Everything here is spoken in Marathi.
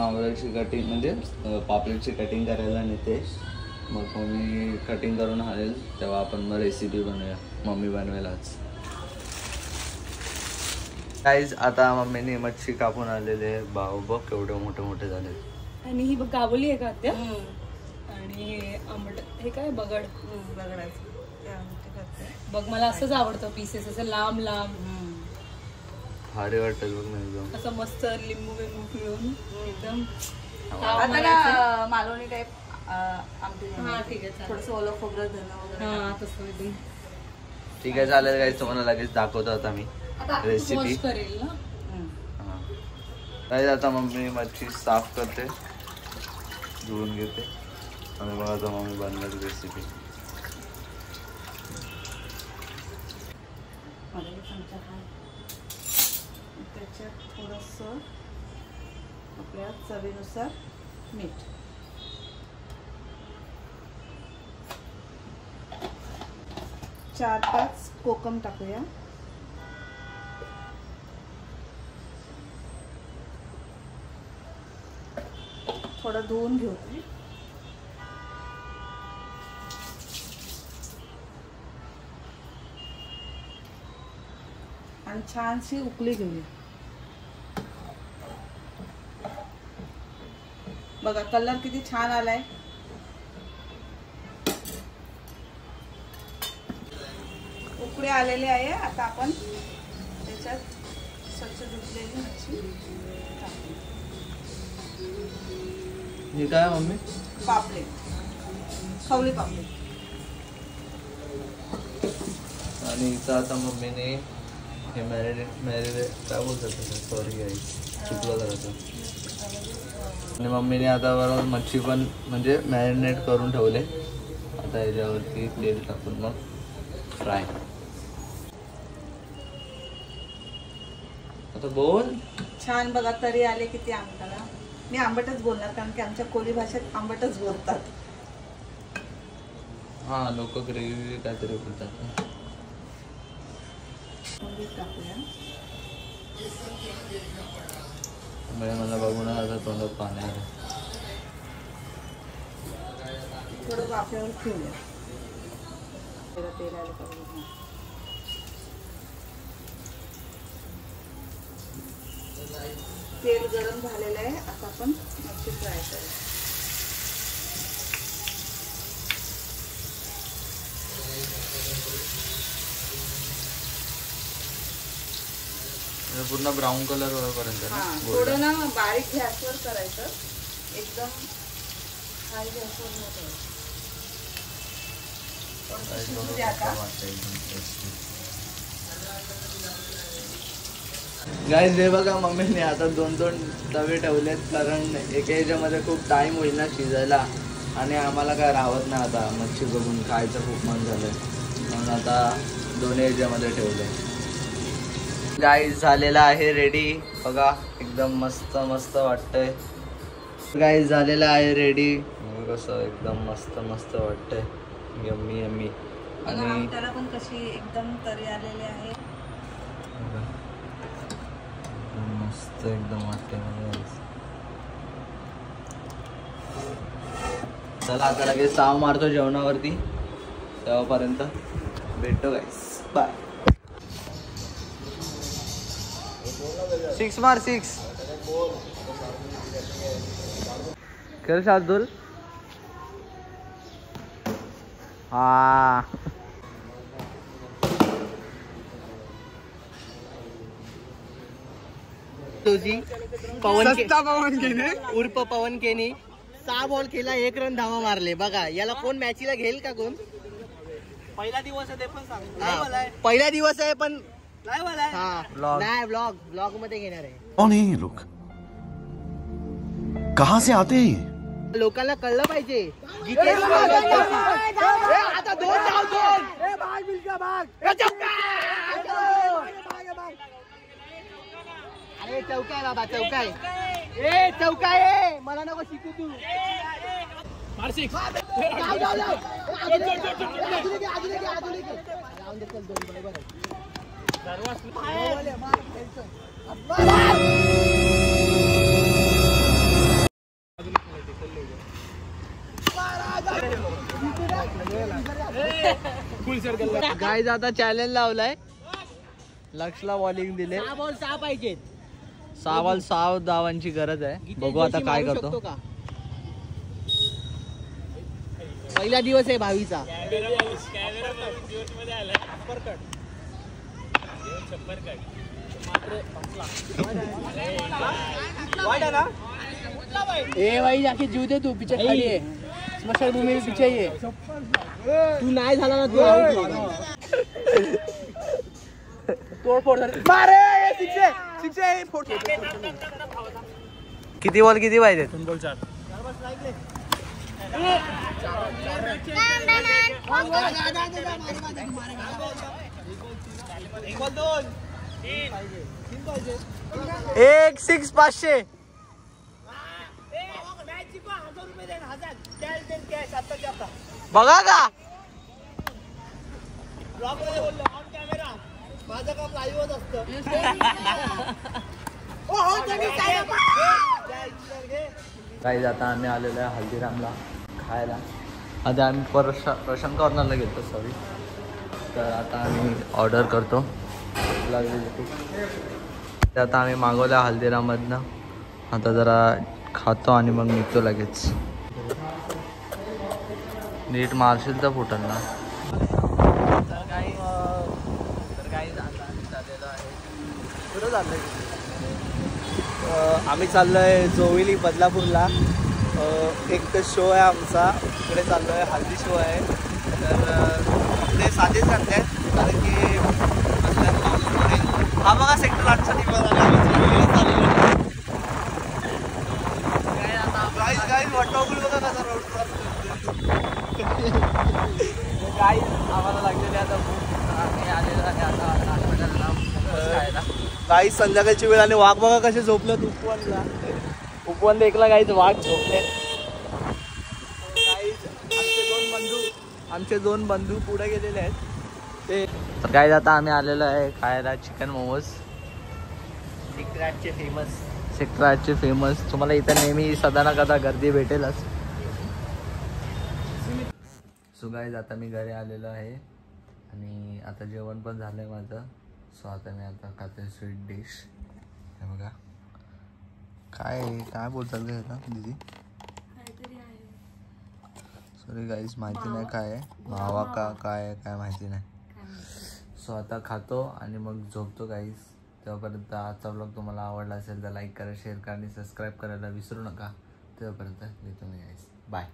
मावळची कटिंग म्हणजे पापलेटची कटिंग करायला नेते. मग मम्मी कटिंग करून आणेल तेव्हा आपण मग रेसिपी बनवूया. मम्मी बनवेल आज. काहीच आता मम्मीने मच्छी कापून आलेले. भाऊ बघ केवढे मोठे मोठे झाले. आणि ही बघ गावली आहे का त्या. आणि आंबट हे काय बगडाचं बघ. मला असंच आवडतं पीसेस असं लांब लांब. भारी वाटतं बघ ना एकदम. असं मस्त लिंबू बिंबू पिळून एकदम मालवणी टाईप आमटी. हा ठीक आहे. थोडंसं ओलं खोबरं धनं वगैरे. हा तसं ठीक आहे चालेल. काही तुम्हाला लगेच दाखवतो आता मी रेसिपी करेल ना. काही आता मम्मी मच्छी साफ करते, धुवून घेते आणि मग आता मम्मी बनवते रेसिपी. त्याच्यात थोडंसं आपल्या चवीनुसार मीठ. चार 5 कोकम टाकूया. थोडं धुवून घेऊ. आणि छानशी उकळी घेऊया. बघा कलर किती छान आलाय. उकळी आलेली आहे. आता आपण त्याच्यात स्वच्छ धुतलेली मच्छी टाकू. हे काय मम्मी? पापलेट, खवली पापलेट. आणि इथं आता मम्मीने हे मॅरिनेट काय बोलतात सॉरी गाईस चुकलं करायचं. आणि मम्मीने आता बरोबर मच्छी पण म्हणजे मॅरिनेट करून ठेवले. आता याच्यावरती तेल टाकून मग फ्राय. आता बोल. छान बघा तरी आले किती आंबटाला. मी आंबटच बोलणार कारण की आमच्या कोली भाषेत आंबटच बोलतात. हा लोक ग्रेव्ही काहीतरी बोलतात. मला बघून आता तोंडात पाणी आलं. थोडं वाफ्यावर ठेवूया. तेल आलं पाहिजे. तेल गरम झालेलं आहे. आता आपण मच्छी फ्राय करू. पूर्ण ब्राऊन कलर होईपर्यंत. थोडं ना बारीक गॅसवर करायचं. एकदम हाय गॅसवर नाही करायचं. गाईज हे बघा मम्मीने आता 2-2 तवे ठेवलेत कारण एका ह्याच्यामध्ये खूप टाइम होईल ना शिजायला. आणि आम्हाला काय राहत नाही आता मच्छी बघून खायचं खूप मन झालंय म्हणून आता दोन्ही ह्याच्यामध्ये ठेवलंय. गाईज झालेला आहे रेडी. बघा एकदम मस्त मस्त वाटतंय. गाईज झालेला आहे रेडी. कसं एकदम मस्त मस्त वाटतंय. Yummy yummy. आणि त्याला पण कशी एकदम तरी आलेली आहे. मस्त एकदम वाटतंय मला. चला आता लगेच ताव मारतो जेवणावरती. तेव्हापर्यंत भेटतो गाईस. बाय. 6 मार 6 कर शार्दुल. हा पवन केने उर्फ पवन केने 6 बॉल खेळला 1 रन धावा मारले. बघा याला कोण मॅचीला घेईल का कोण? पहिला दिवस आहे ते पण सांग. पहिला दिवस आहे पण नाही ब्लॉग मध्ये घेणार आहे. कौन है ये लोग? कहां से आते हैं? लोकांना कळलं पाहिजे. आता 2 धाव 2. अरे चौका बाबा चौका आहे. चौका आहे. मला नको शिकू तू. बरोबर गाईज आता चॅलेंज लावलाय, लक्षला बॉलिंग दिले. 6 बॉल 6 पाहिजेत. 6 बॉल 6 धावांची गरज आहे. बघू आता काय करतो. पहिला दिवस आहे 22चा. ए भाई जाके जीव दे तू, पीछे खड़ी है स्मशानभूमी में, पीछे ही है. तू नाही झाला ना, तू आउट. तोडफोड मारे. किती बॉल किती पाहिजे? 2 बॉल 4. एक 6 500. बघा का माझं काम लाईव्हच असतं. काही आता आम्ही आलेलो आहे हल्दीरामला खायला. आता आम्ही प्रशांत कॉर्नरला गेलो, सॉरी. तर आता आम्ही ऑर्डर करतो. ते आता आम्ही मागवल्या हल्दीराममधनं. आता जरा खातो आणि मग निघतो लगेच. नीट मारशील तर फुटल ना. तर काही चाललेलं आहे. कुठं चाललंय? आम्ही चाललोय जोविली बदलापूरला. एक तर शो आहे आमचा, इकडे चाललोय, हल्दी शो आहे. तर ते साधेच घातले आहेत, कारण की हा बघा सेक्टर 8चा वॉटरफॉल बघा कसा रोड. काही आम्हाला लागलेले आता आम्ही आलेलो आहे आता नाश्ता करायला. काही संध्याकाळची वेळ आणि वाघ बघा कसे झोपलेत उपवन देखला काहीच वाघ झोपले. आमचे दोन बंधू पुढे गेलेले आहेत ते. तर काय आता आम्ही आलेलो आहे खायला चिकन मोमोज. सेक्टर 8चे फेमस. तुम्हाला इथं नेहमी सदा ना कदा गर्दी भेटेलच. सो गाईज आता मी घरी आलेलो आहे आणि आता जेवण पण झालं आहे माझं. सो आता मी आता खाते स्वीट डिश. हे बघा काय बोलतात का ह्याला दीदी? सॉरी गाईज, माहिती नाही काय आहे, मावा का काय माहिती नाही. सो आता खातो आणि मग झोपतो गाईज. तेव्हापर्यंत आजचा व्लॉग तुम्हाला आवडला असेल तर लाईक करा, शेअर करा आणि सबस्क्राईब करायला विसरू नका. तेव्हापर्यंत भेटू मी गाईज. बाय.